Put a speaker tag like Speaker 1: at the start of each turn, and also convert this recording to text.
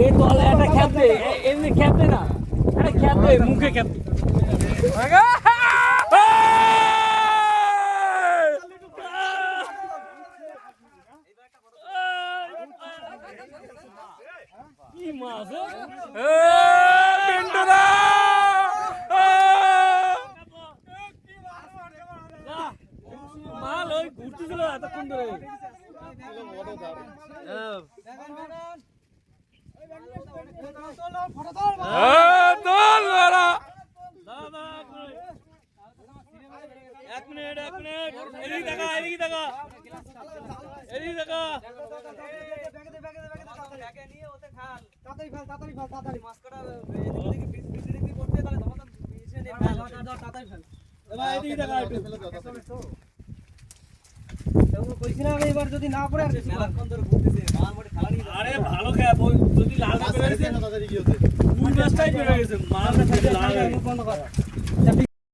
Speaker 1: এই তলে একটা খ্যাপ দে, এমনি খ্যাপ দে না, একটা খ্যাপ দে, মুখে খ্যাপ দে। কি মাছ মাল ওই ঘুরতেছিল এতক্ষণ ধরে। এক মিনিট এদিকে দেখা এদিকে দেখা এদিকে দেখা
Speaker 2: যদি না পড়ে
Speaker 1: আরে ভালো খেয়া যদি লাল বেড়ে গেছে মাছটাই বেড়ে গেছে মাছটা লাল